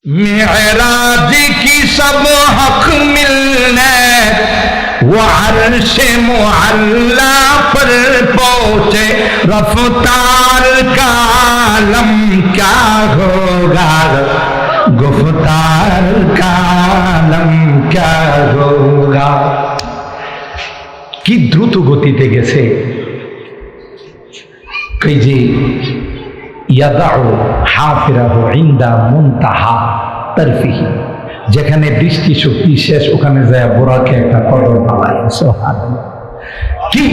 मेराज की सब हक मिलने वो अर्श मुअल्ला पर पहुंचे रफ्तार का आलम क्या होगा गुफ्तार का आलम क्या होगा। কি দ্রুত গতিতে গেছে। কই যে ইয়াদাউ হাফিরাহু ইনদা মুনতাহা তারফিহি, যেখানে দৃষ্টি শক্তি শেষ ওখানে যায় বোরাকে একটা কদম পালায়। সুবহানাল্লাহ, কি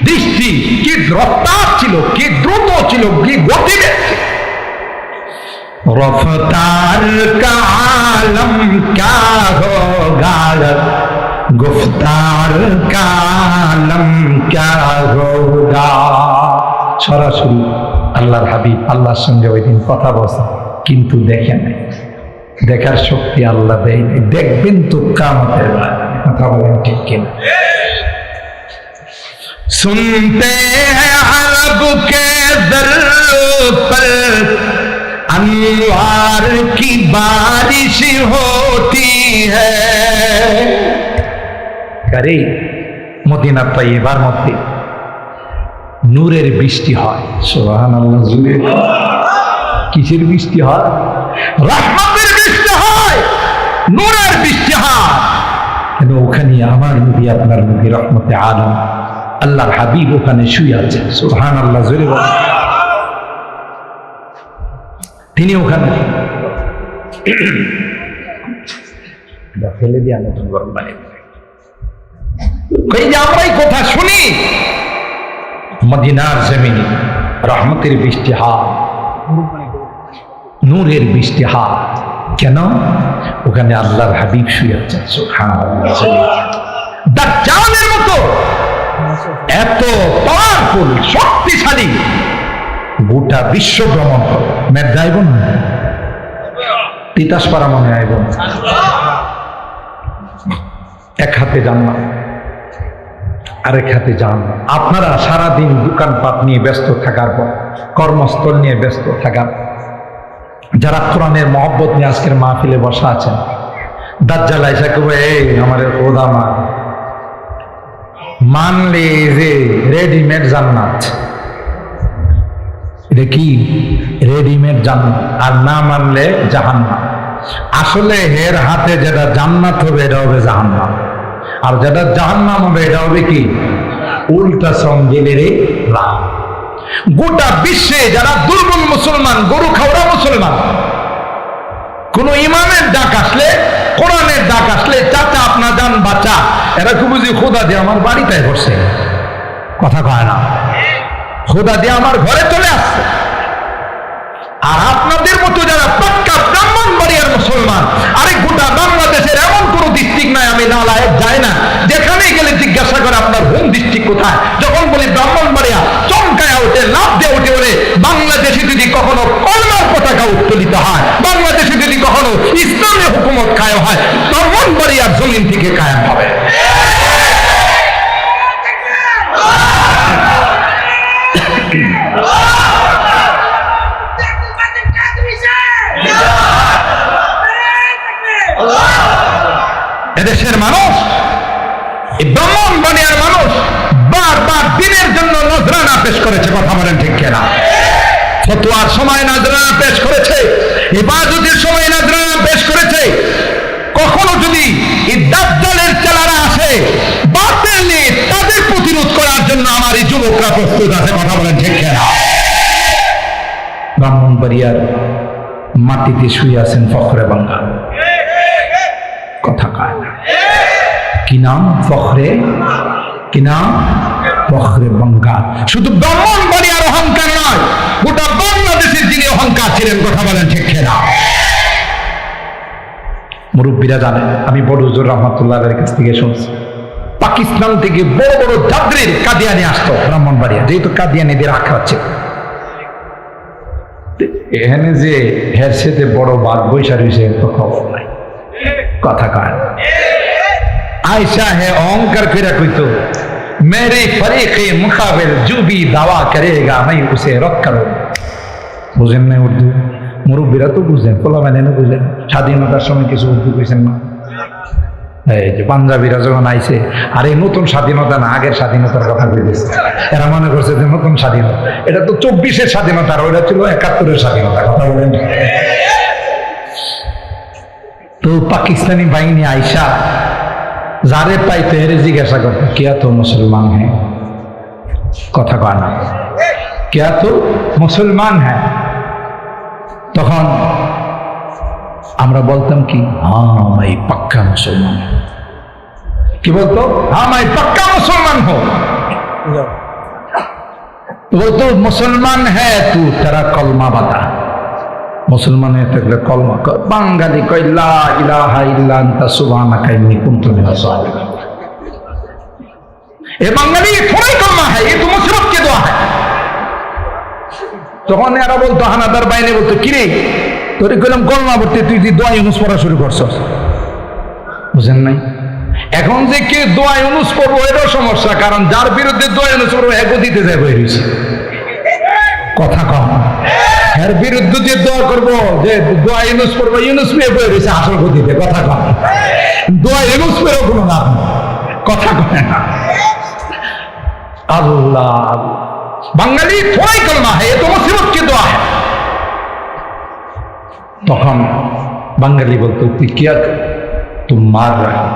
দৃষ্টি, কি রফতার ছিল, কি দ্রুত ছিল, কি গতি ছিল। রফতার কা আলম ক্যা হোগা গুফতার কা আলম ক্যা হোগা। সরাসরি আল্লাহর হাবিব আল্লাহর সঙ্গে ওই দিন কথা বলছে, কিন্তু দেখেন নাই, দেখার শক্তি আল্লাহ দেয়নি। দেখবেন তো কিয়ামতের ময়দানে। কথা বলেন ঠিক কিনা? सुनते हैं अरब के दर पर अनवार की बारिश होती है। करे মদিনা তৈয়বার মধ্যে নূরের বৃষ্টি হয়। সুবহানাল্লাহ, জুড়ে কিসের বৃষ্টি হয়? রহমতের বৃষ্টি হয়, নূরের বৃষ্টি হয়। কেন? ওখানে আমার নবী, আপনার নবী রহমতে আলম আল্লাহর হাবিব ওখানে শুয়ে আছেন। সুবহানাল্লাহ, জোরে বলেন। তিনি ওখানে ফেলে দিয়ে নতুন গরম পানি। কই যে আমরাই কথা শুনি মদিনার জমিনে রহমতের বৃষ্টি হয়, নূরের বৃষ্টি হয়। কেন? ওখানে আল্লাহর হাবিব শুয়ে আছেন। সুবহানাল্লাহ, দাজ্জালের মতো এত পাওয়ারফুল, শক্তিশালী, গোটা বিশ্ব ভ্রমণ করে মেঘ যাইব না, তিতাস পারা মনে আইব না। এক হাতে জান্নাত, আরেক হাতে জাহান্নাম। আপনারা সারাদিন দোকানপাট নিয়ে ব্যস্ত থাকার পর, কর্মস্থল নিয়ে ব্যস্ত থাকার, যারা কোরআনের মহব্বত নিয়ে আজকের মাহফিলে বসা আছেন, দাজ্জাল আইসা কবে এই আমার খোদা মান মানলে যে রেডিমেড জান্নাত, এটা কি রেডিমেড জান্নাত, আর না মানলে জাহান্নাম। আসলে এর হাতে যেটা জান্নাত হবে এটা হবে জাহান্নাম, আর যেটা জাহান্নাম হবে এটা হবে কি উল্টা সঙ্গেলের রাম। গোটা বিশ্বে যারা দুর্বল মুসলমান, গরু খাওয়া মুসলমান, কোন ইমামের ডাক আসলে, কোরআনের ডাক আসলে, চাচা আপনার যান বাচ্চা, এরা খুব বুঝি খোদা দিয়ে আমার বাড়িতে করছে। কথা কয় না, খোদা দিয়ে আমার ঘরে চলে আসছে। আর আপনাদের মতো যারা পাক্কা ব্রাহ্মণবাড়িয়ার মুসলমান, আরে গোটা বাংলাদেশের এমন কোন ডিস্ট্রিক্ট নাই আমি না লায়েক যাই না, যেখানে গেলে জিজ্ঞাসা করে আপনার হোম ডিস্ট্রিক্ট কোথায়। যখন বলি ব্রাহ্মণবাড়িয়া, চমকায় ওঠে, লাভ দিয়ে উঠে ওরে। বাংলাদেশে যদি কখনো কলমার পতাকা উত্তোলিত হয়, বাংলাদেশে যদি কখনো ইসলামী হুকুমত কায়েম হয়, ব্রাহ্মণবাড়িয়ার জমিন থেকে কায়েম হবে। এদেশের মানুষ, এই ব্রাহ্মণবাড়িয়ার মানুষ বারবার দিনের জন্য নজরানা পেশ করেছে। কথা বলেন ঠিক কিনা? ফতোয়ার সময় নজরানা পেশ করেছে, ইবাদতের সময় নজরানা পেশ করেছে। কখনো যদি এই দাজ্জালের চেলারা আসে বাতিল নিয়ে, তাদের প্রতিরোধ করার জন্য আমার এই যুবকরা প্রস্তুত আছে। কথা বলেন ঠিক কিনা? ব্রাহ্মণবাড়িয়ার মাটিতে শুয়ে আছেন ফখরে বাঙ্গাল। কথা কয় না, কি নাম? ফখরে, কি নাম? ফখরে বাঙ্গাল। শুধু ব্রাহ্মণবাড়িয়ার অহংকার নয়, গোটা বাংলাদেশের যিনি অহংকার ছিলেন। কথা বলেন ঠিক কিনা? মুরব্বীরা জানেন, আমি বড় হুজুর রহমাতুল্লাহের কাছ থেকে শুনছি, পাকিস্তান থেকে বড় বড় যাত্রীর কাদিয়ানি আসতো ব্রাহ্মণবাড়িয়া, যেহেতু কাদিয়ানিদের আখড়া ছিল। এখানে যে হের সাথে বড় বাঘ বৈশা রয়েছে তো খবর নাই। কথা কয় না। आयशा है ओंकार फिर कहितो मेरे फरीके मुकाबिल जो भी दावा करेगा मैं उसे रख करूं। बुझेन ना उर्दू মুরব্বীরা তো বুঝলেন, পোলা মানে বুঝলেন, স্বাধীনতার সময় কিছু উদ্যোগ হয়েছেন না? এই যে পাঞ্জাবিরা যখন আইছে, আর এই নতুন স্বাধীনতা না, আগের স্বাধীনতার কথা বলেছে। এরা মনে করছে যে নতুন স্বাধীনতা, এটা তো 24-এর স্বাধীনতা, আর ওইটা ছিল 71-এর স্বাধীনতা। কথা বলেন। তো পাকিস্তানি বাহিনী আইসা যারে পাইতে হেরে জিজ্ঞাসা করতো, কিয়া তো মুসলমান হ্যাঁ? কথা কয় না, কিয়া তো মুসলমান হ্যাঁ? তখন আমরা বলতাম কি, হ্যাঁ मैं पक्का मुसलमान। কি বলতো? হ্যাঁ मैं पक्का मुसलमान हूं। বলতো মুসলমান হ্যাঁ তু, তেরা কলমা বাতা। মুসলমান হয়ে থাকলে কলমা। বাঙালি কয় লা ইলাহা ইল্লা আনতা সুবহানাকা ইন্নী কুনতু মিনাজ জালিমিন। এ বাঙালি থোড়াই কলমা है, ये तो मुसीबत की दुआ है। তখন এরা বলতো, হানাদার বাইরে বলতো, কিরে তোরে কইলাম কলমা পড়তে, তুই দোয়া ইউনুস পড়া শুরু করছস। বুঝেন নাই? এখন যে কে দোয়া ইউনুস পড়বো এটাও সমস্যা, কারণ যার বিরুদ্ধে দোয়া ইউনুস পড়বো এগো দিতে যায় বই রয়েছে। কথা কম, এর বিরুদ্ধে যে দোয়া করবো, যে দোয়া ইউনুস পড়বো, ইউনুস পেয়ে বই রয়েছে আসল গতিতে। কথা কম, দোয়া ইউনুস পেয়েও কোনো লাভ নেই। কথা কয় না। আল্লাহ, বাঙালি থোড়াই কলমা है, ये तो मुसीबत की दुआ है। তখন বাঙালি বলতো, তুই क्या तुम मार रहे हो,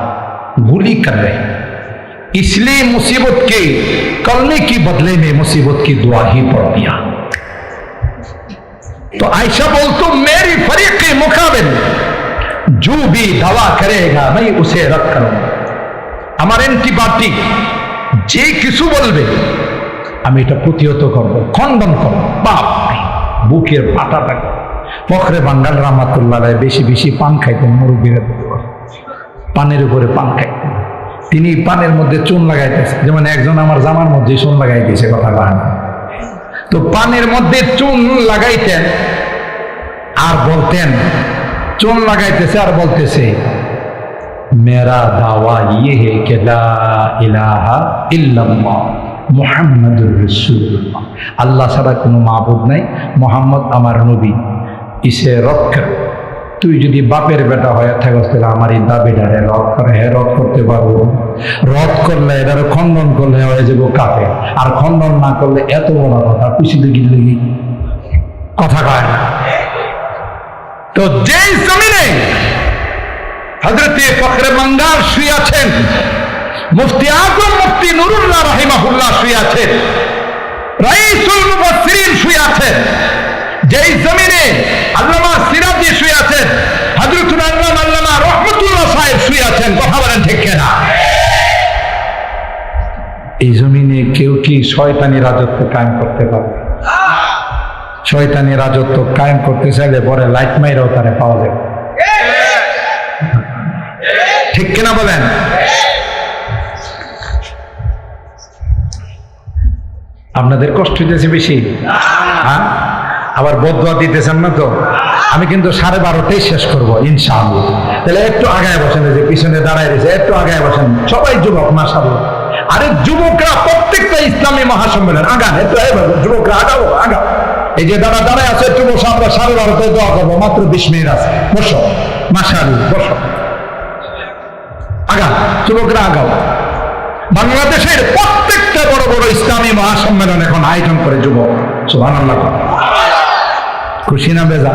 गुली कर रहे हो, इसलिए मुसीबत के कलमे की बदले में मुसीबत की दुआ ही पढ़ दिया। तो आयशा बोलतो, मेरी फरीक के मुकाबिल जो भी दवा करेगा मैं उसे रद्द करूंगा। আমার অ্যান্টিবায়োটিক যে কিছু বলবে আমি এটা প্রতিহত করব, খণ্ডন করব। বাপ বুকের পাটাটা। ফখরে বাঙ্গাল রহমাতুল্লাহ বেশি বেশি পান খাইতেন, মুরব্বীরা পানের উপরে পান খাইতেন। তিনি পানের মধ্যে চুন লাগাইতেছে, যেমন একজন আমার জামার মধ্যে চুন লাগাইতেছে। কথা বলেন। তো পানের মধ্যে চুন লাগাইতেন আর বলতেন, চুন লাগাইতেছে আর বলতেছে, मेरा दावा ये है कि ला इलाहा इल्लल्लाह मुहम्मदुर रसूलुल्लाह, अल्लाह ছাড়া কোনো মাবুদ নাই, মোহাম্মদ আমার নবী। ইসে রদ কর। তুই যদি বাপের বেটা হয়ে থাকস তাহলে আমার এই দাবিটারে রদ করে। হ্যাঁ, রদ করতে পারবো। রদ করলে এটার খণ্ডন করলে হয়ে যাবো কাফের, আর খণ্ডন না করলে এত বড় কথা পিছিয়ে গিয়ে কথা কয় না। তো যেই জমিনে হযরতে ফখরে বাঙ্গাল শুয়ে আছেন, মুফতি আজম মুফতি নুরুল্লাহ রাহিমাহুল্লাহ শুয়ে আছেন, রাইসুল মুফাসসিরিন শুয়ে আছেন, যেই জমিনে আল্লামা সিরাজি শুয়ে আছেন, হযরতুল আল্লামা রহমাতুল্লাহ সাহেব শুয়ে আছেন। কথা বলেন ঠিক কিনা? এই জমিনে কেউ কি শয়তানি রাজত্ব কায়েম করতে পারবে? শয়তানি রাজত্ব কায়েম করতে চাইলে পরে লাইট মাইরাও তারে পাওয়া যাবে। ঠিক কিনা বলেন? আপনাদের কষ্ট হইতেছে বেশি? হ্যাঁ, আবার বদদোয়া দিতেছেন না তো? আমি কিন্তু 12:30 শেষ করবো ইনশাআল্লাহ। তাহলে একটু আগায় বসেন, যে পিছনে দাঁড়ায় রয়েছে, একটু আগায় বসেন। সবাই যুবক, মাশাআল্লাহ। আরে যুবকরা প্রত্যেকটা ইসলামী মহাসম্মেলন আগান, একটু যুবকরা আগাও, আগাও। এই যে দাঁড়া দাঁড়ায় আছে, একটু বসো, আমরা 12:30 দোয়া করবো, মাত্র 20 মিনিট আছে। বসো, মাশাআল্লাহ, বসো, আগা যুবকরা আগাও। বাংলাদেশের প্রত্যেকটা বড় বড় ইসলামী মহাসম্মেলন এখন আয়োজন করে যুবক। সুবহানাল্লাহ। খুশি না বেজা?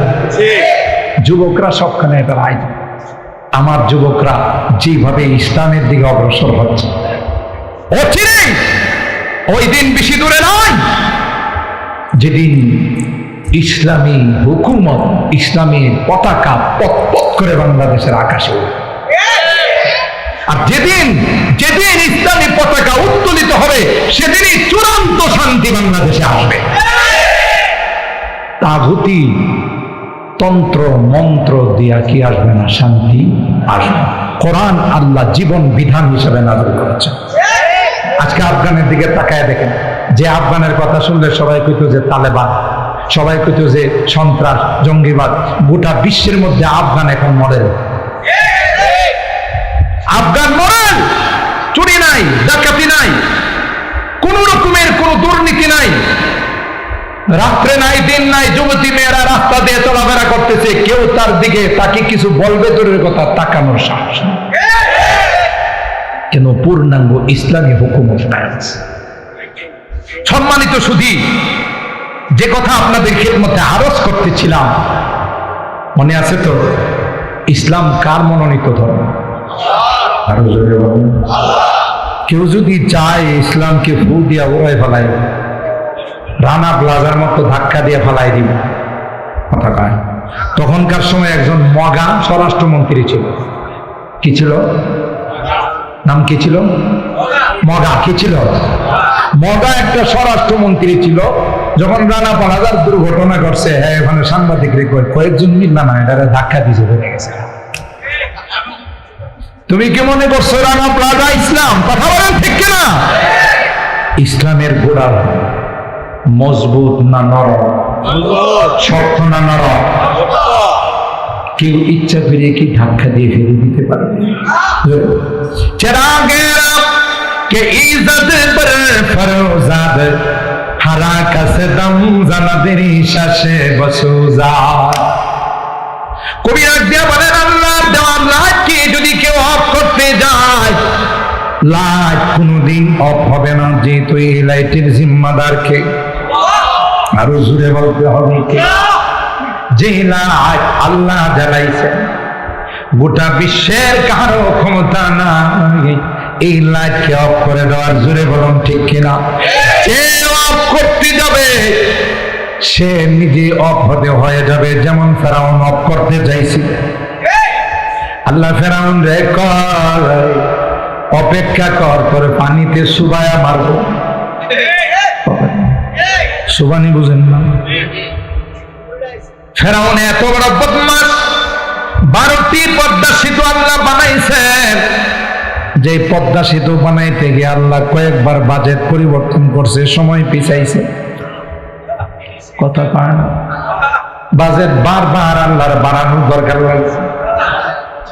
যুবকরা সবখানে এটার আয়োজন। আমার যুবকরা যেভাবে ইসলামের দিকে অগ্রসর হচ্ছে, অচিরেই, ওই দিন বেশি দূরে নয় যেদিন ইসলামী হুকুমত, ইসলামী পতাকা পথ করে বাংলাদেশের আকাশে উঠবে। আর যেদিন যেদিন ইসলামী পতাকা উত্তোলিত হবে, সেদিনই চূড়ান্ত শান্তি বাংলাদেশে আসবে। তাগুতি তন্ত্র মন্ত্র দিয়া কি আসবে না? শান্তি আসবে। কোরআন আল্লাহ জীবন বিধান হিসেবে নাযিল করেছেন। আজকে আফগানের দিকে তাকায় দেখেন, যে আফগানের কথা শুনলে সবাই কইতো যে তালেবান, সবাই কইতো যে সন্ত্রাস, জঙ্গিবাদ। গোটা বিশ্বের মধ্যে আফগান এখন মডেল। আফগান মডেল। চুরি নাই, ডাকাতি নাই, কোন রকমের কোন দুর্নীতি নাই। রাত্রে নাই দিন নাই, যুবতী মেয়েরা রাস্তা দিয়ে চলাফেরা করতেছে, কেউ তার দিকে তাকে কিছু বলবে দূরের কথা, তাকানোর সাহস নেই। কেন? পূর্ণাঙ্গ ইসলামী হুকুমত আছে। সম্মানিত সুধী, যে কথা আপনাদের খেদমতে আরজ করতেছিলাম, মনে আছে তো? ইসলাম কার মনোনীত ধর্ম? আরো জোরে বলুন। কেউ যদি চায় ইসলামকে ফু দিয়া উড়াই ফেলায়, রানা প্লাজার মতো ধাক্কা দিয়ে ফেলাই দিব, কথা কয়। তখনকার সময় একজন মগা স্বরাষ্ট্রমন্ত্রী ছিল। কি ছিল? নাম কি ছিল? মগা। কি ছিল? মগা একটা স্বরাষ্ট্রমন্ত্রী ছিল। যখন রানা প্লাজার দুর্ঘটনা ঘটছে, হ্যাঁ, ওখানে সাংবাদিক কয়েকজন মিল্লা না এটা ধাক্কা দিয়েছে, বেড়ে গেছে। তুমি কি মনে করছো রানা প্লাজা ইসলাম? কথা বলেন ঠিক কিনা? ইসলামের গোড়া মজবুত না নরম? শক্ত না নরম? কেউ ইচ্ছা করে কি ধাক্কা দিয়ে ফেলে দিতে পারে? চেরাগেরা কে ইজ্জত পর ফরোজাদ হারা কাছে দম জানাদেরি শাসে বসুজা। কবি রাখ দিয়া বলেন, আল্লাহর দেওয়া লাইটকে যদি কেউ অফ করতে যায়, লাইট কোনোদিন অফ হবে না, যেহেতু এই লাইটের জিম্মাদার কে? আরো জোরে বলতে হবে কে? যে লাইট আল্লাহ জ্বালাইছেন, গোটা বিশ্বের কারো ক্ষমতা নাই এই লাইটকে অফ করে দেওয়ার। জোরে বলুন ঠিক কিনা? যে অফ করতে যাবে সে নিজে অফ হয়ে যাবে। যেমন ফেরাউন অফ করতে চাইছিল, আল্লাহ ফেরাউন রে কর অপেক্ষা কর, করে পানিতে সুবায়া মারবো। সুবানি বুঝেন না? ফেরাউন এত বড় বদমাশ। 12টি পদ্মা সেতু আল্লাহ বানাইছেন। যে পদ্মা সেতু বানাইতে গিয়ে আল্লাহ কয়েকবার বাজেট পরিবর্তন করছে, সময় পিছাইছে। কথা কয় না? বাজেট বারবার আল্লাহর বাড়ানোর দরকার লাগছে।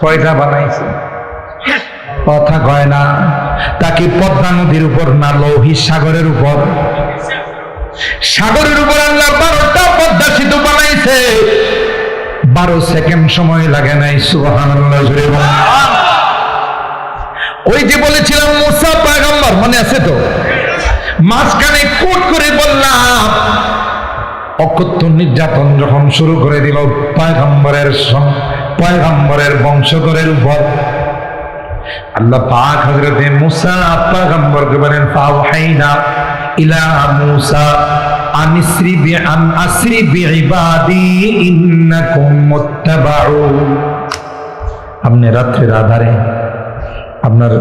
কয়টা বানাইছে? কথা কয় না? তাকে পদ্মা নদীর উপর না লৌহিত সাগরের উপর? সাগরের উপর আল্লাহ 12টা পদ্মা সেতু বানাইছে। 12 সেকেন্ড সময় লাগে নাই। সুবহানাল্লাহ, জোরে বলেন। ওই যে বলেছিলাম মুসা পয়গম্বর, মনে আছে তো? মাঝখানে কোট করে বললাম, অকথ্য নির্যাতন যখন শুরু করে দিল পয়গম্বরের বংশধরের উপর, আল্লাহ পাক হযরতে মুসা পয়গম্বরকে বলেন, ফাওহাইনা ইলা মুসা আসরি বিইবাদি ইন্নাকুম মুত্তাবাউন। আপনি রাত্রির আধারে আপনার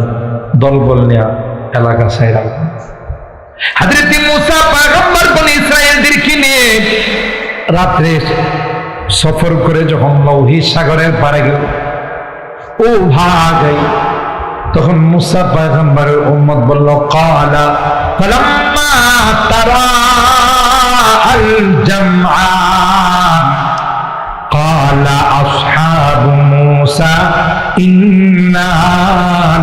দলবল নিয়ে এলাকা ছাইরা হযরত মুসা পয়গম্বর বনি ইসরাইলদেরকে নিয়ে রাত্রে সফর করে যখন লৌহিত সাগরের পারে গেল, ও ভাই, তখন মুসা পয়গম্বরের উম্মত বলল, ক্বালা ফালাম্মা তারা আল জামআন ক্বালা আসহাবু মুসা ইন্না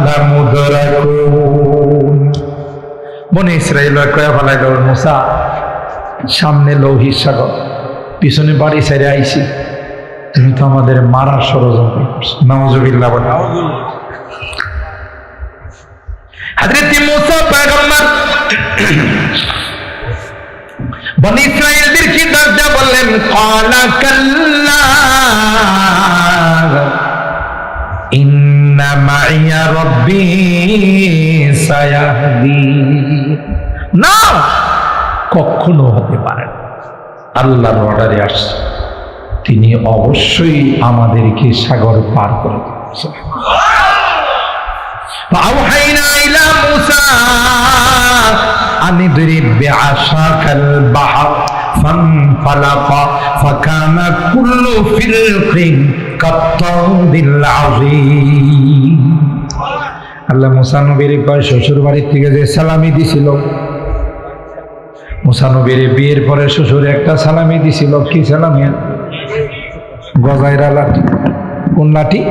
লামুদরাকুন। বনি ইসরাইল কয়া ফেলাইল, মুসা সামনে লৌহিত সাগর, পিছনে বাড়ি ছেড়ে আইছি, তুমি তো আমাদের মারার ষড়যন্ত্র করছো। নাউযুবিল্লাহ। হযরত মুসা পয়গম্বর বনি ইসরাইলদেরকে দরজা বললেন, ক্বালা কাল্লা ইন্না মাইয়া রাব্বি সায়াহদি। না, কখনো হতে পারে না। আল্লাহর অর্ডারে আসছে, তিনি অবশ্যই আমাদেরকে সাগর পার করে দিচ্ছেন। ফাআওহাইনা ইলা মুসা আন ইদরিব বিআসাকাল বাহর ফানফালাকা ফাকানা কুল্লু ফিরকিন কাত্তাউদিল আযীম। আল্লাহ মুসা নবীর কয়, শ্বশুর বাড়ির থেকে যে সালামি দিছিল, মুসা নবীর বিয়ের পরে শ্বশুর একটা সালামি দিছিল। কি সালামি? গজাইরা লাঠি। কোন লাঠি?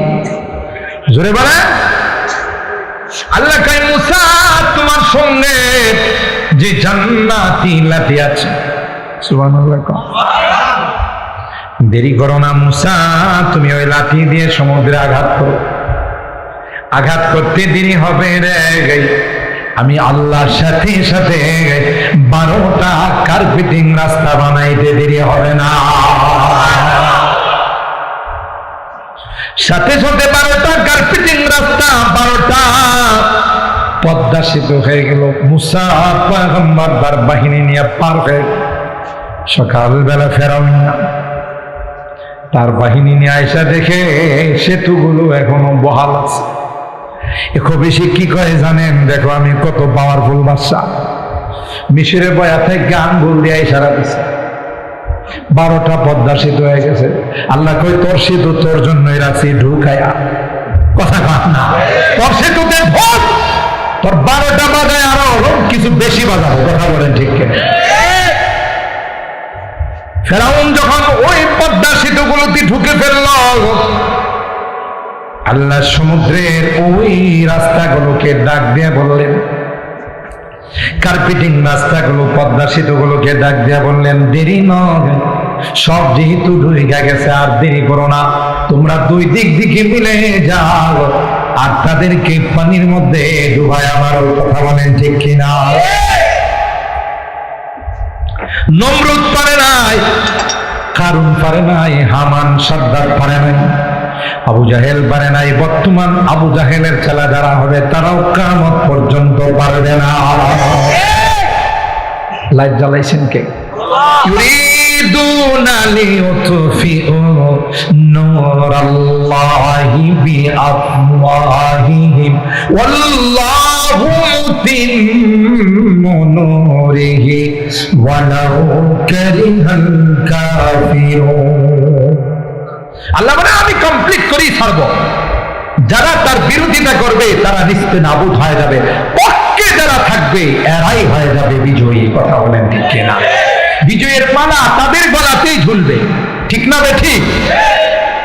জোরে বলে। আল্লাহ কয়, মুসা তোমার সঙ্গে যে জান্নাতি লাঠি আছে সুবহানাল্লাহ। দেরি করো না মুসা, তুমি ওই লাঠি দিয়ে সমুদ্রে আঘাত করো। আঘাত করতে দেরি হবে রে, আমি আল্লাহর সাথে সাথে 12টা কার্পেটিং রাস্তা বানাইতে দেরি হবে না। সাথে সাথে 12টা কার্পেটিং রাস্তা, 12টা পদ্মা সেতু হয়ে গেল। মুসা পয়গম্বর তার বাহিনী নিয়ে পার হয়ে সকালবেলা ফেরাউন তার বাহিনী নিয়ে আয়সা দেখে সেতুগুলো এখনো বহাল আছে। খুব বেশি কি করে জানেন? দেখো আমি কত পাওয়ারফুল বাদশা। মিশরে বয়া থেকে আঙ্গুল দিয়ে ইশারা দিচ্ছে, 12টা পদ্মা সেতু হয়ে গেছে। আল্লাহ কই তোর সেতু তোর জন্যই রাখছি, ঢুকায়া কথা কর না, তোর সেতুতে ঢোক, তোর 12টা বাজায় আরো কিছু বেশি বাজাবো। কথা বলেন ঠিক কিনা? ফেরাউন যখন ওই পদ্মা সেতুগুলোতে ঢুকে ফেলল, আল্লাহ সমুদ্রের ওই রাস্তাগুলোকে ডাক দিয়ে বললেন, কার্পেটিং রাস্তাগুলো পদ্মা সেতুগুলোকে ডাক দিয়ে বললেন, দেরি নয়, সব যেহেতু ঢুকে গেছে আর দেরি করো না, তোমরা দুই দিক দিকে মিলে যাও আর তাদেরকে পানির মধ্যে ডুবায় আমার। কথা বলেন ঠিক কিনা? নমরুদ পারে নাই, কারুন পারে নাই, হামান সাদ্দাত পারে নাই, আবু জাহেল পারে নাই। বর্তমান আবু জাহেলের ছেলে যারা হবে তারাও কিয়ামত পর্যন্ত পারবে না। লাইট জ্বালাইছেন কে? ইউরিদুনা লিইউতফিউ নূরাল্লাহি বিআফওয়াহিহিম ওয়াল্লাহু মুতিম্মু নূরিহি ওয়ালাউ কারিহাল কাফিরুন। আল্লাহ বলে আমি কমপ্লিট করেই ছাড়বো। যারা তার বিরোধিতা করবে তারা নিশ্চিত নাবুদ হয়ে যাবে, পক্ষে যারা থাকবে এরাই হয়ে যাবে বিজয়ী। কথা বলেন ঠিক কিনা? বিজয়ের মালা তাদের গলাতেই ঝুলবে, ঠিক না বে ঠিক?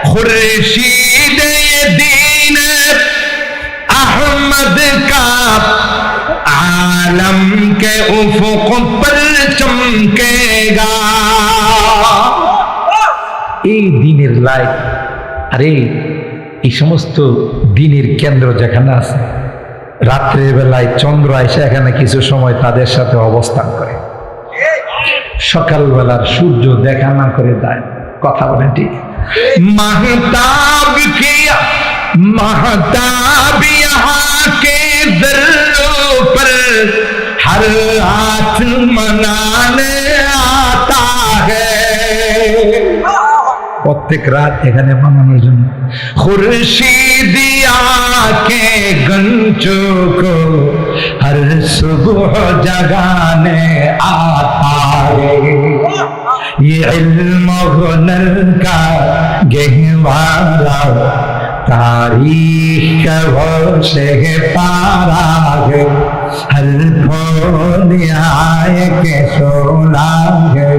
খুরশিদে দ্বীন আহমদ কা आलम के उफुक पर चमकेगा। এই দিনের লাইট, আরে এই সমস্ত দিনের কেন্দ্র যেখানে আছে, রাত্রের বেলায় চন্দ্র এসে এখানে কিছু সময় তাদের সাথে অবস্থান করে, সকালবেলার সূর্য দেখা না করে যায়। কথা বলেন ঠিক? মাহতাব কিয়া মাহতাব ইহা কে দরো পর হর রাত মনানে আতা হ্যায়। প্রত্যেক রাত এখানে মানানোর জন্য খুরশিদিয়া কে গঞ্জো কো হর সুবহ জাগানে আতা হ্যায়। ये इल्म हुनर का गहवारा तारीख का वो से पारा है। हर फूल आए के सोना है,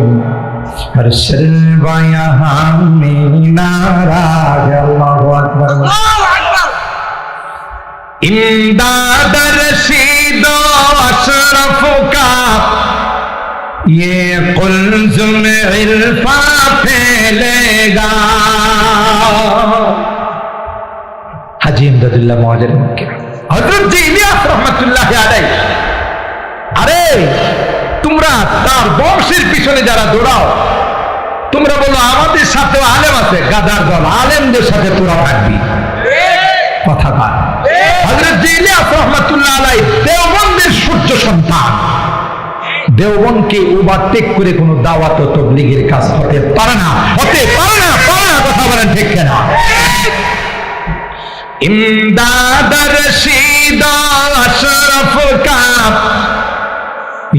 हर शर्ब यहाँ मीनारा है। अल्लाहु अकबर। इमदाद रशीद अशरफ का ये कुल्जुम इल्फा फैलेगा। हाजी इमदादुल्लाह मुहाजिर मक्की हजरत जी इलियास रहमতুল্লাহ আলাইহি। আরে তোমরা তার বংশের পিছনে যারা দৌড়াও, তোমরা বলো আমাদের সাথে আলেম আছে, গাদার দল, আলেমদের সাথে তোরা থাকবি। কথা বল। হযরত জি ইলিয়াস রাহমাতুল্লাহ আলাইহি দেওবন্দের সূর্য সন্তান। দেওবন্দকে ওভারটেক করে কোন দাওয়াত ও তাবলীগের কাজ হতে পারে না, হতে পারে না, পারে না। কথা বলেন ঠিক কিনা? ইমদাদ রশিদ আশরাফ কা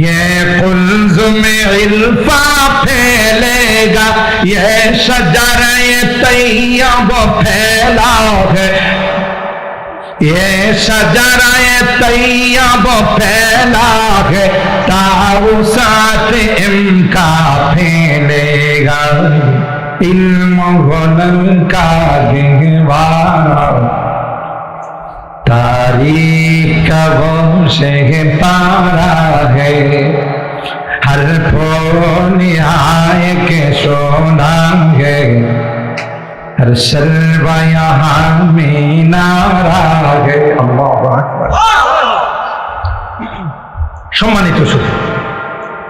ये कुल्जुम इल्फा फैलेगा, ये शजर-ए तैयब फैला है, ये शजर-ए तैयब फैला है, ताउसात इनका फैलेगा, इल्म हुनर का गहवारा तारीख का वो से पारा है। हर फोनियाए के सोनांगे हर शर्वा यहाँ मीना रागे। अल्लाहु আকবার। সম্মানিত সুধী,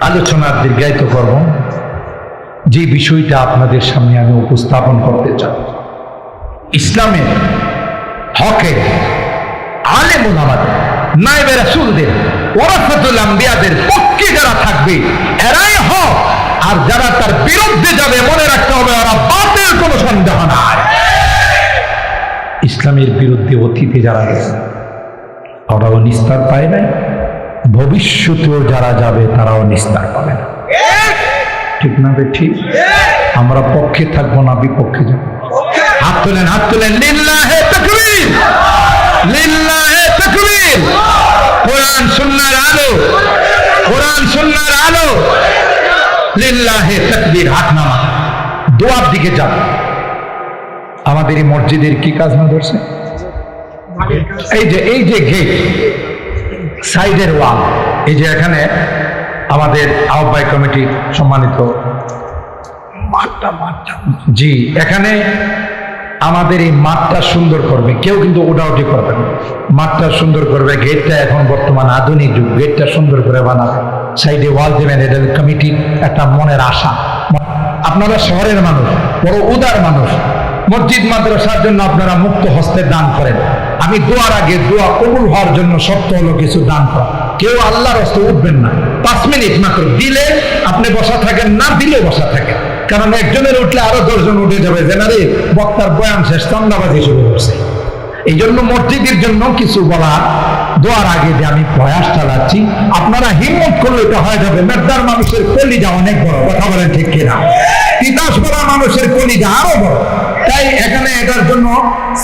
আলোচনার দীর্ঘায়িত করব, যে বিষয়টা আপনাদের সামনে আমি উপস্থাপন করতে চাই, ইসলামের হকে আলেম ওলামাদের, নায়েবে রাসূলদের, ওরাসাতুল আম্বিয়াদের পক্ষে যারা থাকবে এরাই হক, আর যারা তার বিরুদ্ধে যাবে মনে রাখতে হবে ওরা বাতিল, কোনো সন্দেহ নাই। ইসলামের বিরুদ্ধে অতীতে যারা গেছে ওরাও নিস্তার পায় নাই, ভবিষ্যতেও যারা যাবে তারাও নিস্তার পাবে না। ঠিক না? ঠিক। আমরা পক্ষে থাকবো না বিপক্ষে যাবো? হাত তোলেন, হাত তোলেন। লিল্লাহে তাকবীর, লিল্লাহে তাকবীর। কোরআন সুন্নাহর আলো, কোরআন সুন্নাহর আলো। লিল্লাহে তাকবীর। হাত নামা, দোয়ার দিকে যান। আমাদের এই মসজিদের কি কাজ না ধরছে? এই যে গেট, সাইডের ওয়াল, এই যে এখানে আমাদের আহ্বায়ক কমিটির সম্মানিত জি, এখানে আমাদের এই মাঠটা সুন্দর করবে, কেউ কিন্তু ওটাউটি করবে না, মাঠটা সুন্দর করবে। গেটটা এখন বর্তমান আধুনিক যুগ, গেটটা সুন্দর করে বানাবে, সাইডে ওয়াল দেবেন। এটা কমিটির একটা মনের আশা। আপনারা শহরের মানুষ, বড় উদার মানুষ, মসজিদ মাদ্রাসার জন্য আপনারা মুক্ত হস্তে দান করেন। আমি দোয়ার আগে দোয়া কবুল হওয়ার জন্য শর্ত হলো কিছু দান করা। কেউ আল্লাহর হস্তে উঠবেন না, 5 মিনিট মাত্র। দিলে আপনি বসা থাকেন, না দিলে বসা থাকেন, কারণ একজনের উঠলে আরো 10 জন উঠে যাবে, যে না রে বক্তার বয়ান শেষ, চান্দাবাজি শুরু করছে। এই জন্য মসজিদের জন্য কিছু বলা দোয়ার আগে যে আমি প্রয়াস চালাচ্ছি, আপনারা হিম্মত করলে এটা হয়ে যাবে। মেদার মানুষের কলিজা অনেক বড়, কথা বলেন ঠিক কিনা? তিতাস করা মানুষের কলিজা আরো বড়। তাই এখানে এটার জন্য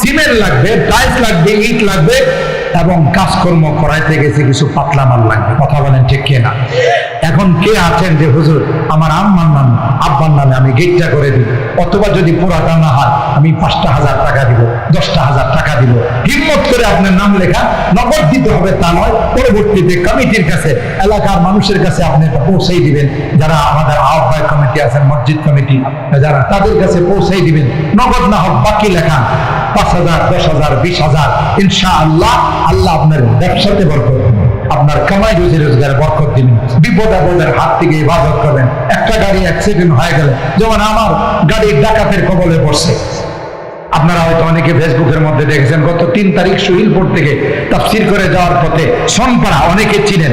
সিমেন্ট লাগবে, টাইলস লাগবে, ইট লাগবে, এবং কাজকর্ম করাইতে গেছে কিছু পাতলা মাল লাগবে, কথা বলেন ঠিক কিনা? এখন কে আছেন যে হুজুর আমার আম্মার নাম আব্বার নামে আমি গেটটা করে দিই, অথবা যদি পুরাটা না হয় আমি 5,000 টাকা দিব, 10,000 টাকা দিব, হিম্মত করে আপনার নাম লেখা, নগদ দিতে হবে তা নয়, পরবর্তীতে কমিটির কাছে, এলাকার মানুষের কাছে আপনি পৌঁছেই দিবেন। যারা আমাদের আহ্বায়ক কমিটি আছেন, মসজিদ কমিটি যারা, তাদের কাছে পৌঁছেই দিবেন। নগদ না হোক, বাকি লেখা 5,000, 10,000, 20,000, ইনশাআল্লাহ আল্লাহ আপনার ব্যবসাতে বরকত দিবেন, আপনার কামাই রুজি রোজগারে বরকত দিবেন। বিপদ আপদের হাত থেকে ইবাদত করবেন। একটা গাড়ি অ্যাক্সিডেন্ট হয়ে গেলে, যেমন আমার গাড়ির ডাকাতের কবলে পড়ছে, আপনারা হয়তো অনেকে ফেসবুকের মধ্যে দেখেছেন, গত 3 তারিখ সুহিলপুর থেকে তাফসীর করে যাওয়ার পথে সনপাড়া, অনেকে চিনেন,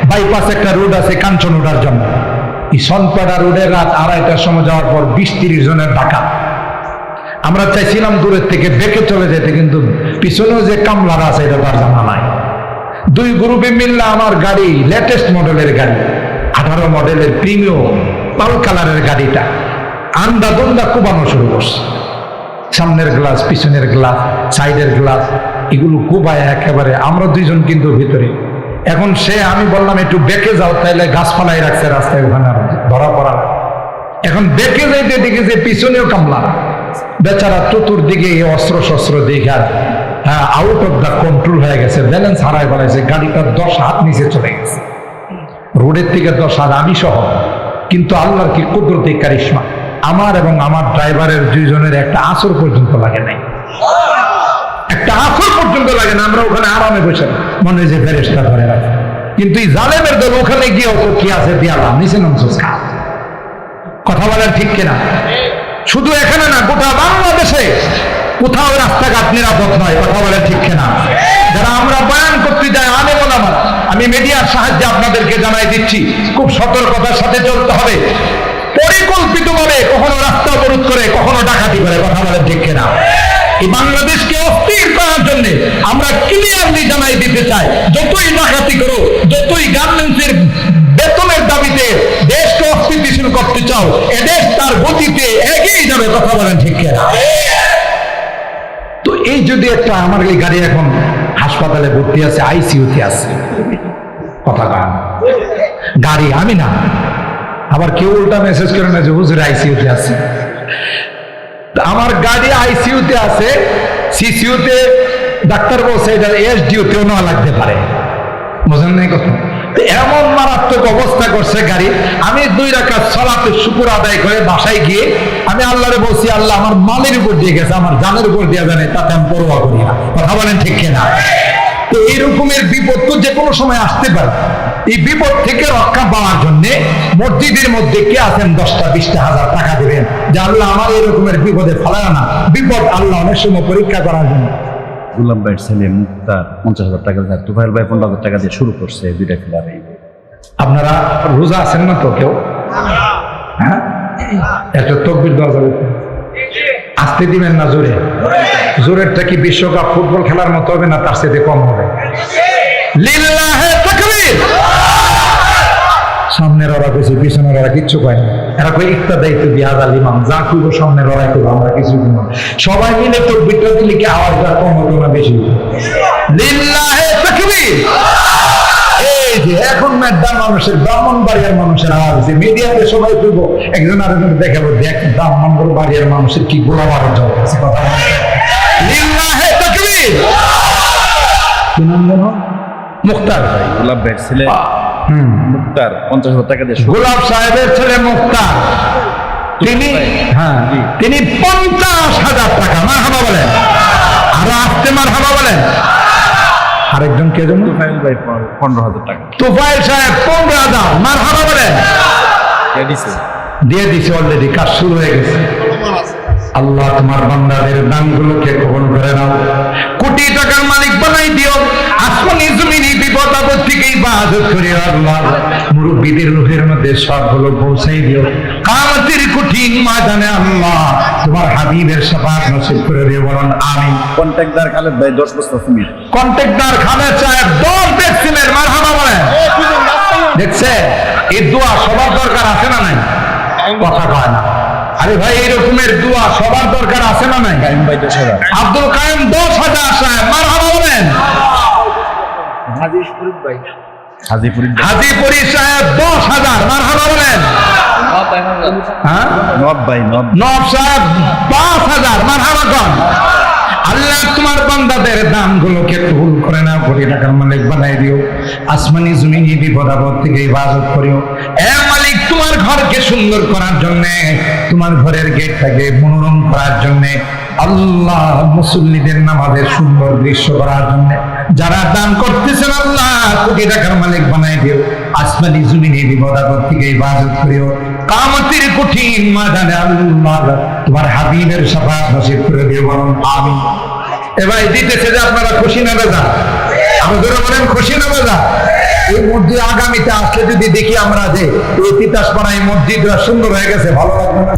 বাইপাস একটা রোড আছে কাঞ্চন ওঠার জন্য। এই সনপাড়া রোডে রাত 2:30টার সময় যাওয়ার পর 20-30 জনের ডাকাত। আমরা চাইছিলাম দূরের থেকে বেঁকে চলে যেতে, কিন্তু পিছনেও যে কামলারা আছে এটা তার জানা নাই। 2 গ্রুপে মিললে আমার গাড়ি, লেটেস্ট মডেলের গাড়ি, 18 মডেলের প্রিমিয়াম পাল কালারের গাড়িটা আন্দাদন্দা কুবানো শুরু করছে। সামনের গ্লাস, পিছনের গ্লাস, সাইডের গ্লাস, এগুলো কুবায় একেবারে। আমরা 2 জন কিন্তু ভিতরে। এখন আমি বললাম একটু বেঁকে যাও, তাইলে গাছপালাই রাখছে রাস্তায়, ওখানে ধরা পড়া। এখন বেঁকে যাইতে দেখে যে পিছনেও কামলা, বেচারা চতুর্দিকে অস্ত্র শস্ত্র দেখে আউট অফ দ্য কন্ট্রোল হয়ে গেছে, ব্যালেন্স হারায় ফেলাইছে, গাড়িটা 10 হাত নিচে চলে গেছে, রোডের থেকে 10 হাত, আমি সহ। কিন্তু আল্লাহর কি কুদরতি কারিশমা, আমার এবং আমার ড্রাইভারের 2 জনের একটা আসর পর্যন্ত লাগে নাই, একটা আসর পর্যন্ত লাগে না। আমরা ওখানে আরামে বসে মনে হয় যে ফেরেশতা ধরে রাখে। কিন্তু এই জালেমের দল ওখানে গিয়ে অত কি আছে দিয়ালাম নিচে নামছস খা, কথা বলেন ঠিক কিনা? শুধু এখানে না, গোটা বাংলাদেশে কোথাও রাস্তাঘাট নিরাপদ নয়, কথা বলেন ঠিক কিনা? যারা আমরা বয়ান করতে যাই আলেম ওলামা, আমি মিডিয়ার সাহায্যে আপনাদেরকে জানাই দিচ্ছি, খুব সতর্কতার সাথে চলতে হবে। পরিকল্পিতভাবে কখনো রাস্তা অবরোধ করে, কখনো ডাকাতি করে, কথা বলেন ঠিক কিনা? এই বাংলাদেশকে অস্থির করার জন্য আমরা ক্লিয়ারলি জানাই দিতে চাই, যতই ডাকাতি করো, যতই গার্মেন্টসের বেতনের দাবিতে দেশকে অস্থিতিশীল করতে চাও, এদেশ তার গতিতে এগিয়ে যাবে, কথা বলেন ঠিক কিনা? তো এই যদি একটা, আমার এই গাড়ি এখন হাসপাতালে ভর্তি আছে, আইসিইউতে আছে, কথা কান গাড়ি, আমি না। আবার কেউ উল্টা মেসেজ করে না যে হুজুর আইসিইউতে আছে। আমার গাড়ি আইসিইউতে আছে, সিসিইউতে ডাক্তার বলছে এটা এসডিইউতেও নেওয়া লাগতে পারে, বুঝেন নাই কথা? এমন মারাত্মক অবস্থা করছে গাড়ি, আমি 2 রাকাত সালাতে শুকর আদায় করে বাসায় গিয়ে আমি আল্লাহরে বলছি, আল্লাহ আমার মালের উপর দিয়ে গেছে, আমার জানের উপর দিয়ে জানে, তাতে আমি পরোয়া করি না। কথা বলেন ঠিক কিনা? তো এইরকমের বিপদ তো যে কোনো সময় আসতে পারে। এই বিপদ থেকে রক্ষা পাওয়ার জন্য মসজিদের মধ্যে কে আছেন 10টা 20টা হাজার টাকা দিবেন যে আল্লাহ আমার এরকমের বিপদে ফেলায় না। বিপদ আল্লাহ অনেক সময় পরীক্ষা করার জন্য। গোলাম ভাইয়ের ছেলে মুক্তার 50,000 টাকা দিয়ে, তুফাইল ভাই 15,000 টাকা দিয়ে শুরু করছে 2টা ক্লাবে। আপনারা রোজা আছেন না তো কেউ? হ্যাঁ, একটা তকবির দেওয়া যাবে? আসতে দিবেন না জোরে? জোরেরটা কি বিশ্বকাপ ফুটবল খেলার মতো হবে না তার সাথে কম হবে? লিল্লাহে তাকবীর। সামনের ওরা বেশি, পিছনের ওরা কিচ্ছু কয় না। এরা কই একটা দায়িত্ব দিয়ে আদাল ইমাম যা কইব সামনের ওরাই করবো, আমরা কিছু করবো। সবাই মিলে তকবীরটা দিলে কি আওয়াজটা কম হতো না বেশি? লিল্লাহে তাকবীর। এই যে এখন মেড্ডা মানুষের, ব্রাহ্মণবাড়িয়ার মানুষের আওয়াজ আছে, মিডিয়াতে সবাই করবো, একজন আরেকজন দেখাবো, দেখ ব্রাহ্মণবাড়িয়ার মানুষের কি গোলাম আওয়াজ হচ্ছে। কথা লিল্লাহে তাকবীর। কি নাম জানো? মুক্তার ভাই, গোলাম ভাইয়ের ছেলে মুক্তার 50,000 টাকা দিয়ে। গোলাপ সাহেবের ছেলে মুক্তার, তিনি তিনি 50,000 টাকা। মারহাবা বলেন, আরো আসতে মারহাবা বলেন। আরেকজন কে যেন? তুফাইল ভাই 15,000 টাকা। তুফাইল সাহেব 15,000। মারহাবা বলেন। দিয়ে দিছে অলরেডি, কাজ শুরু হয়ে গেছে। আল্লাহ তোমার বান্দাদের দানগুলোকে কবুল করে নাও, কোটি টাকার মালিক বানাই দিও, আসমানি জমিনি বিপদ আপদ থেকে ইবাদত করিও আল্লাহ, মুরব্বীদের রূহের মধ্যে সবগুলো পৌঁছাই দিও, কিয়ামতের কঠিন ময়দানে আল্লাহ তোমার হাবিবের শাফাআত নসিব করে দিও। বলুন আমিন। কন্ট্রাক্টর খালেদ ভাই 10 বস্তা সিমেন্ট। কন্ট্রাক্টর খালেদ সাহেব 10 ব্যাগ সিমেন্ট। মারহাবা বলেন। দেখছে এই দোয়া সবার দরকার আছে না নাই? কথা কয় না। আরে ভাই এরকমের দোয়া সবার দরকার আছে না নাই? কাইম ভাই 10,000। আব্দুল কাইম 10,000 সাহেব। মারহাবা বলেন। হাজিপুরি সাহেব 10,000। মারহাবা বলেন। হ্যাঁ, নব সাহেব 5,000। মারহাবা কন। আল্লাহ তোমার বান্দাদের দানগুলোকে কবুল করে নাও, কোটি টাকার মালিক বানাই দিও, আসমানি জমিনি বিপদ আপদ থেকে ইবাদত করিও। এ মালিক তোমার ঘরকে সুন্দর করার জন্য, তোমার ঘরের গেটটাকে মনোরম করার জন্য, আল্লাহ মুসল্লিদের নামাজের সুন্দর দৃশ্য করার জন্য যারা দান করতেছেন আল্লাহ কোটি টাকার মালিক বানাই দিও, আসমানি জমিনি বিপদ আপদ থেকে ইবাদত করিও, কিয়ামতের কঠিন ময়দানে আল্লাহ তোমার হাবিবের শাফাআত নসিব করে দিও। বলুন আমিন। এবার দিতেছে যে আপনারা খুশি না বেজা? আপনারা বলেন খুশি না বেজা? এই মসজিদ আগামীতে আসলে যদি দেখি আমরা যে এই তিতাসপাড়া এই মসজিদটা সুন্দর হয়ে গেছে, ভালো লাগবে না?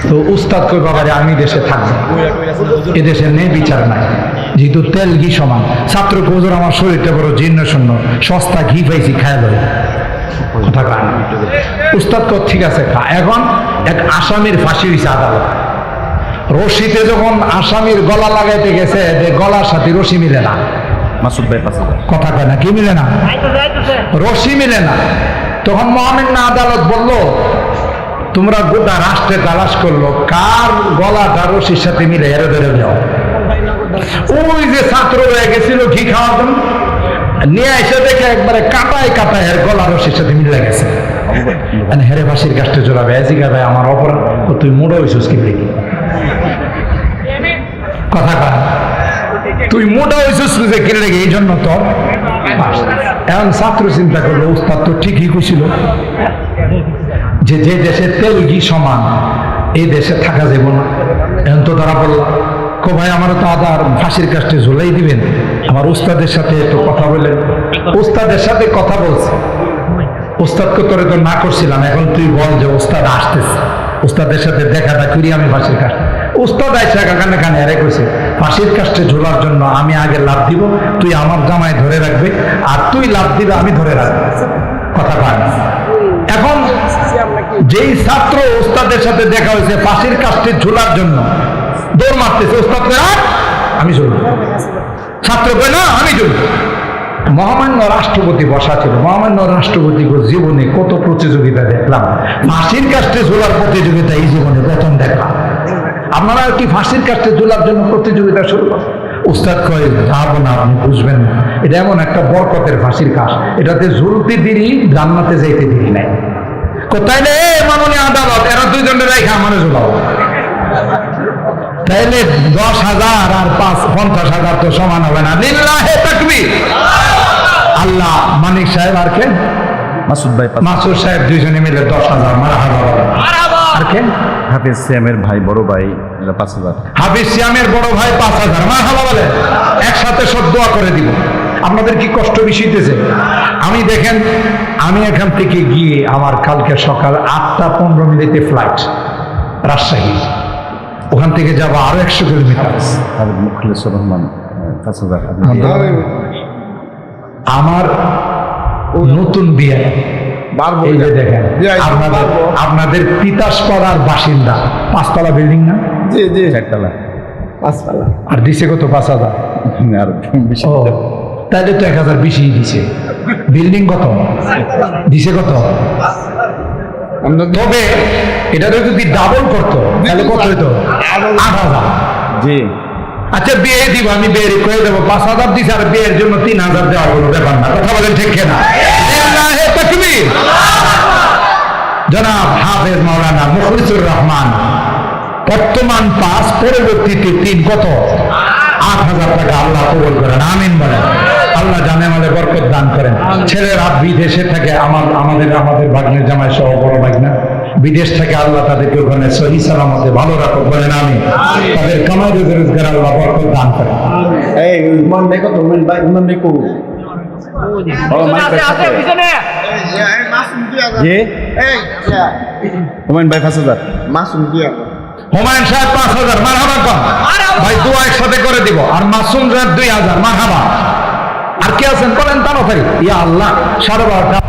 তো উস্তাদ কই বাবারে আমি দেশে থাকবো, এদেশে নেই বিচার নাই, যেহেতু তেল ঘি সমান। ছাত্র কোজোর আমার শরীরটা বড় জীর্ণ শূন্য, সস্তা ঘি পাইছি খায় লয়। কথা কয় না। উস্তাদ কর ঠিক আছে খা। এখন এক আসামির ফাঁসি হয়েছে আদালত। রশিতে যখন আসামির গলা লাগাইতে গেছে, গলার সাথে রশি মিলে না। মাসুদ ভাই 5,000। কথা কয় না, কি মিলে না? রশি মিলে না। তখন মহামান্য আদালত বলল, তোমরা গোটা রাষ্ট্রে তালাশ করলো, কার গলাটা রশির সাথে মিলে, এর ধরে যাও। ওই যে ছাত্র রয়ে গেছিল ঘি খাওয়ার জন্য, নিয়ে এসে দেখে একবারে কাটায় কাটায় এর গলা রশির সাথে মিলে গেছে। হেরে ফাঁসির কাজটা জোড়াবে, এজিকা ভাই আমার অপরাধ, তুই মোড়ো হয়েছিস কি দেখি? কথা কয় তুই মোটা হয়েছিস যে কিনে লেগে, এই জন্য তোর। এখন ছাত্র চিন্তা করলো, উস্তাদ তো ঠিকই কইছিল যে যে দেশে তেল ঘি সমান, এই দেশে থাকা যাব না। এখন তো ধরা পড়লাম, কো ভাই আমারও তো আদার ফাঁসির কাস্টে ঝুলাই দিবেন, আমার উস্তাদের সাথে একটু কথা বলেন। উস্তাদের সাথে কথা বলছে, উস্তাদকে তোরে তো না করছিলাম, এখন তুই বল যে উস্তাদ আসতেছে, উস্তাদের সাথে দেখাটা করি আমি ফাঁসির কাস্টে। উস্তাদ আইসা কানে কানে আরে কইছে ফাঁসির কাস্টে ঝোলার জন্য আমি আগে লাভ দিব, তুই আমার জামায় ধরে রাখবে, আর তুই লাভ দিবে আমি ধরে রাখবো। কথা পায় না। এখন যেই ছাত্র উস্তাদের সাথে দেখা হয়েছে ফাঁসির কাস্টে ঝোলার জন্য দৌড় মারতেছে, উস্তাদ কয় আট, আমি ঝুলব, ছাত্র কয় না আমি ঝুলব। মহামান্য রাষ্ট্রপতি বসা ছিল, মহামান্য রাষ্ট্রপতি জীবনে কত প্রতিযোগিতা দেখলাম, ফাঁসির কাস্টে ঝোলার প্রতিযোগিতা এই জীবনে প্রথম দেখলাম। আপনারা কি ফাঁসির কাস্টে ঝোলার জন্য প্রতিযোগিতা শুরু করেন? উস্তাদ কয় যাবো না, আপনি বুঝবেন না, এটা এমন একটা বরকতের ফাঁসির কাজ, এটাতে ঝুলতে দেরি জান্নাতে যাইতে দেরি নাই। কোথায় রে মাননীয় আদালত, এরা দুইজনের রেখা আমার ঝোলাও, তাইলে 10,000 আর 50,000 তো সমান হবে না। লিল্লাহে তাকবীর। আল্লাহ মানিক সাহেব আর কে মাসুদ ভাই মাসুদ সাহেব দুইজনে মিলে 10,000 মারহাবা। আর কে হাফিজ সিয়ামের ভাই বড় ভাই 5,000। হাফিজ সিয়ামের বড় ভাই 5,000 মারহাবা বলে, একসাথে সব দোয়া করে দিব। আপনাদের কি কষ্ট বেশি হইতেছে? আমি দেখেন, আমি এখান থেকে গিয়ে আমার কালকে সকাল 8:15 ফ্লাইট রাজশাহী, ওখান থেকে যাবো আরো 100 কিলোমিটার। আর মুখলেসুর রহমান 5,000। আমার নতুন বিয়ে, এই যে দেখেন আপনাদের তিতাসপাড়ার বাসিন্দা, 5তলা বিল্ডিং না? জি জি 4তলা। 5তলা। আর দিছে কত? 5,000। আর বেশি। ও তাইলে তো 1,000 বেশি দিছে। বিল্ডিং কত দিছে? কত? তবে এটা যদি ডাবল করতো তাহলে কত হইতো? 8,000। জি আচ্ছা বিয়ে দিব, আমি বিয়ে করে দেবো, 5,000 দিছে, আর বিয়ের জন্য 3,000 দেওয়া কোনো ব্যাপার না। কথা বলেন ঠিক কিনা? লিল্লাহে তাকবীর। জনাব হাফেজ মাওলানা মুখলিসুর রহমান বর্তমান 5, পরবর্তীতে 3, কত? 8,000 টাকা। আল্লাহ কবুল করেন, আমিন বলেন। আল্লাহ জানে মালে বরকত দান করেন। ছেলেরা বিদেশে থাকে, আমাদের ভাগ্নের জামাই সহ বড় ভাগ্না বিদেশ থেকে, আল্লাহ তাদেরকে ওখানে সহি সালামতে ভালো রাখো, বলেন আমি। তাদের কামাই রোজগার আল্লাহ বরকত দান করেন। এই মান দেখো তো, মান দেখো। জি হুমায়ুন ভাই 5,000। মাসুম দিয়া হুমায়ুন সাহেব 5,000 মারহাবা কম ভাই, দোয়া একসাথে করে দিব। আর মাসুম সাহেব 2,000 মারহাবা। আর কে আছেন বলেন তাড়াতাড়ি। ইয়া আল্লাহ, 12:30